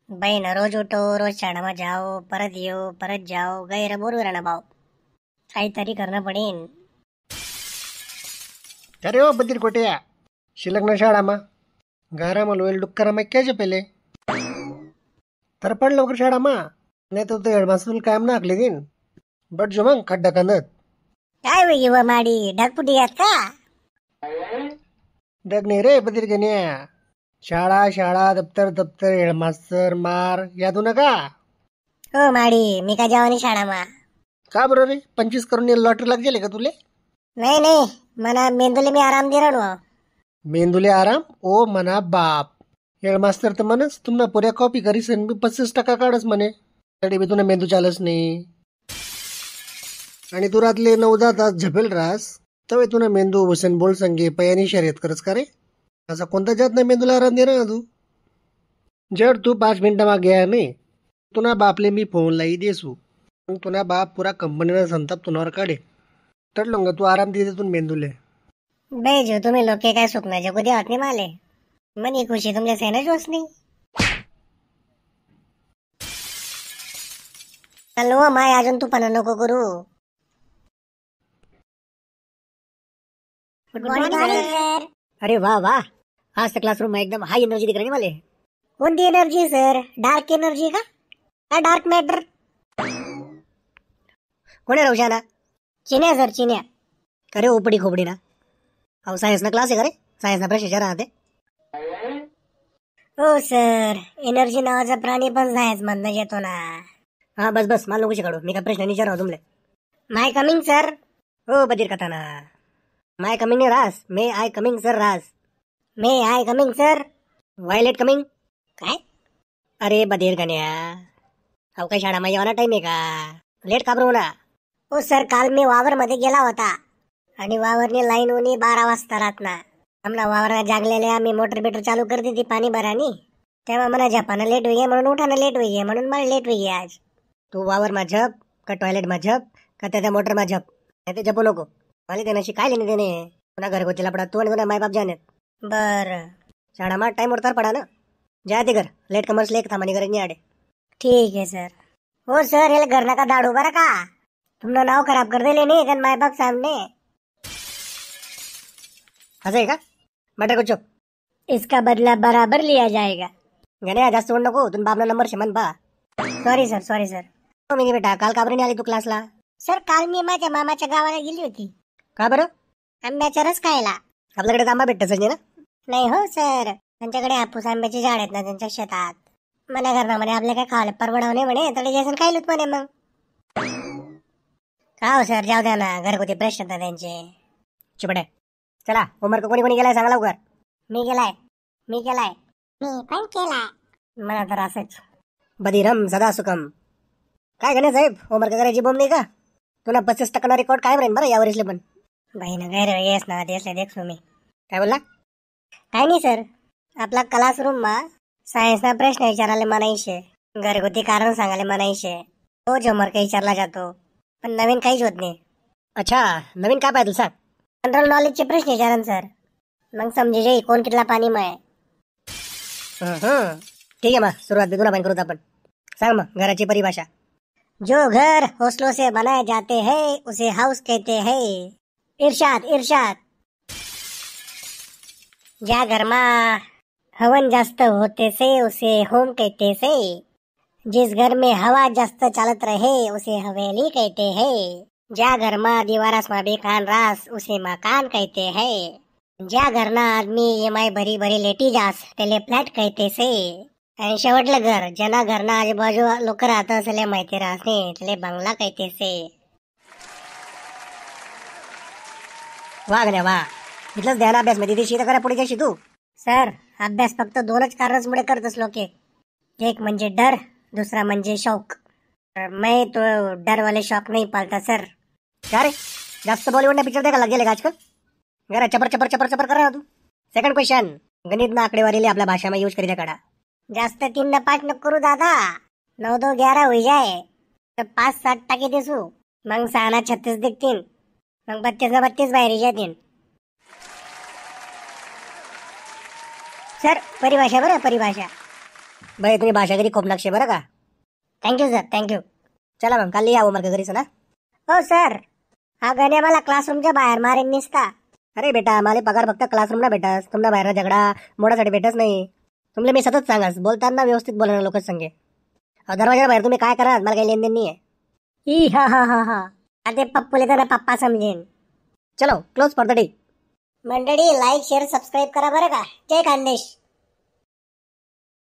बहीण रोज उठो रोज शाळेમાં जाओ परत येऊ परत जाओ गैर बोर ना भाऊ काहीतरी करणं पडेन. अरे ओ बधीर कोट्या शिलग्न शाळाમાં ગારામાં લોયલ ડુક્કરામાં ક્યાં છે પેલે तर पण लवकर शाळाમાં नाही तर हेडमास्तर कायम ना आखली देईन बट जो मग खड्डा कांदत काय वेगळी व माडी ढगपुटी आहेत का? डग नाही रे बधीर गण्या शाळा शाळा दप्तर दप्तर हेडमास्तर मार यादू नका. हो माडी मी का जावानी शाळामा. का बरं रे 25 करून लॉटरी लाग गेले का तुले? नाही नाही मना मेंदुले मी आराम दे राहू. मेंदुले आराम ओ मना बाप हेडमास्तर तर म्हणस तुम्हाला पुऱ्या कॉपी करीस मी 25% काढस म्हणे तरी बी तुला मेंदू चालस नाही आणि तू रातले 9-10 तास झपेल रास तवे तुला मेंदू हुसेन बोल संगे पयानी शर्यत करस का रे? असा कोणता जात नाही मेंदूला आराम दे ना तू. जर तू 5 मिनिटांमा गया नाही तुना बापले मी फोन लाई देसू मग तुना बाप पुरा कंपनीला संताप तुनावर काढे तर लंग तू आराम दे तू मेंदूले. बेजो तुम्ही लोक काय सुकना जगू देवात नाही माले मनी खुशी तुमच्या सेना जोस नाही. चलो माय अजून तू पण नको करू. Good morning sir. अरे वाह वाह आज तो क्लासरूम में एकदम हाई एनर्जी दिख रही है वाले. कोणती एनर्जी सर? डार्क एनर्जी का डार्क मॅटर? कोण आहे रोशाना? चिन्या सर चिन्या. अरे उपडी खोपडी ना अहो सायन्स ना क्लास आहे का रे? सायन्स ना प्रश्न राहते. हो सर एनर्जी नावाचा प्राणी पण सायन्स मधनं येतो ना. हाँ बस बस मान लो कुछ काढू मी का प्रश्न विचार रहा हूँ तुमले. माय कमिंग सर. हो बधीर कथा ना माय कमिंग रास मे आय कमिंग सर रास may I coming sir. Violet coming. काय? अरे बधीर कन्या अहो काही शाळा मध्ये येवाना टाइम आहे का? लेट का बरं होणार? हो सर काल मी वावर मध्ये गेला होता आणि वावरने लाईन होनी 12 वाजता रातना. आमला वावरना जागलेले आम्ही मोटर बिटर चालू करते ती पाणी भरानी तेव्हा मला झपानं लेट होई म्हणून उठाना लेट होई म्हणून मला लेट होई आज. तू वावर मा झप का टॉयलेट मा झप का त्या मोटर मा झप नाही ते झपू नको मला त्याशी काय लेणे देणे पुन्हा घरगुती लपडा तू आणि पुन्हा माय बाप जाण्यात. बर शाळा मा टाइम तर पडा ना जा ते घर लेट कमर्स लेक थांबानी गरज नाही आडे. ठीक है सर. हो सर हे घर नका दाडू बरं का तुमनं नाव खराब कर दिले नाही कारण माय बाप सामने. असं आहे का? मटर को चुप. इसका बदला बराबर लिया जाएगा. गण्या जास्त बोल नको तुम्ही बापला नंबर शमन पा. Sorry sir sorry sir. हो मी बेटा काल का बरं नाही आली तू क्लासला? सर काल मी माझ्या मामाच्या गावाला गेली होती का बरं? आंब्याचा रस खायला. आपल्याकडे आंबा भेटतच नाही ना? नाही हो सर त्यांच्याकडे हापूस आंब्याचे झाड आहेत ना त्यांच्या शेतात. मना घरनामध्ये आपल्या काय खायला परवडाव नाही म्हणे तरी जैसन खायलोत म्हणे मग. का हो सर जाऊ द्या ना घरगुती प्रश्न होता त्यांचे. चिपडे चला होमवर्क कोणी कोणी गेलाय सांगा लवकर. मी केलाय. मी पण केलाय. मला तर असंच. बधीरम सदा सुखम. काय गणे साहेब होमवर्क करायची बोंब नाही का? तुला 25% रेकॉर्ड काय राहील बरं यावर्षी पण. बहीण गैर येस ना देसले देखो मी. काय बोलला? काय नाही सर आपला क्लासरूम मा सायन्स ना प्रश्न विचारायला म्हणायचे घरगुती कारण सांगायला म्हणायचे तोच होमवर्क विचारला जातो पण नवीन काहीच होत नाही. अच्छा नवीन काय पाहिजे सांग. जनरल नॉलेजचे प्रश्न विचारन सर मग समजे जाई कोण कितला पाणी मय. ठीक आहे मग सुरुवात बिगुना पण करू आपण. सांग मग घराची परिभाषा. जो घर हौसलों से बनाए जाते हैं उसे हाउस कहते हैं. इरशाद इरशाद. ज्या घर में हवन जास्त होते से उसे होम कहते से. जिस घर में हवा जास्त चालत रहे उसे हवेली कहते हैं. ज्या घर में दीवारस में बेखान रास उसे मकान कहते हैं. ज्या घरना आदमी EMI भरी भरी लेटी जास त्याले फ्लॅट कहते से. आणि शेवटलं घर ज्यांना घरना आजूबाजू लोक राहत असले माहिती राहते त्याले बंगला कहते से. वा गण्या वा इथलंच ध्यान अभ्यास मध्ये दिशी तर करा पुढे जाशी तू. सर अभ्यास फक्त 2च कारणांमुळे करतच लोके. एक म्हणजे डर दूसरा म्हणजे शौक. मैं तो डर वाले शौक नहीं पालता सर. क्या रे जास्त बॉलिवूड ने पिक्चर देखा गेले का आजकल? जरा चपर चपर चपर चपर कर रहा तू. सेकंड क्वेश्चन गणित ना आकडेवारी आपल्या भाषा में यूज करी काढा. जास्त 3 न 5 न करू दादा 9 2 11 हो जाए तर 5 7 टाके देसू मग 6 न 36 दिखतील मग 32 न 32 बाहेर जातील. सर परिभाषा बरं परिभाषा. बाई तुम्ही भाषागिरी खूप नक्षे बरं का. Thank you sir thank you. चला मग काल या होमवर्क घरीच ना. हो सर, हा गण्या मला क्लासरूमच्या बाहेर मारेन निसता. अरे बेटा मला पगार फक्त क्लासरूमला भेटस, तुम्हाला बाहेर झगडा मोडासाठी भेटच नाही. तुमले मी सतत सांगास बोलताना व्यवस्थित बोला लोकच संगे. दरवाजा बाहेर तुम्ही काय करा मला काही लेनदेन नाही आहे. ई हा हा हा हा. आता पप्पूले तर पप्पा समजेन. चलो क्लोज फॉर द डे. मंडळी लाईक शेअर सबस्क्राईब करा बरं का. जय खानदेश.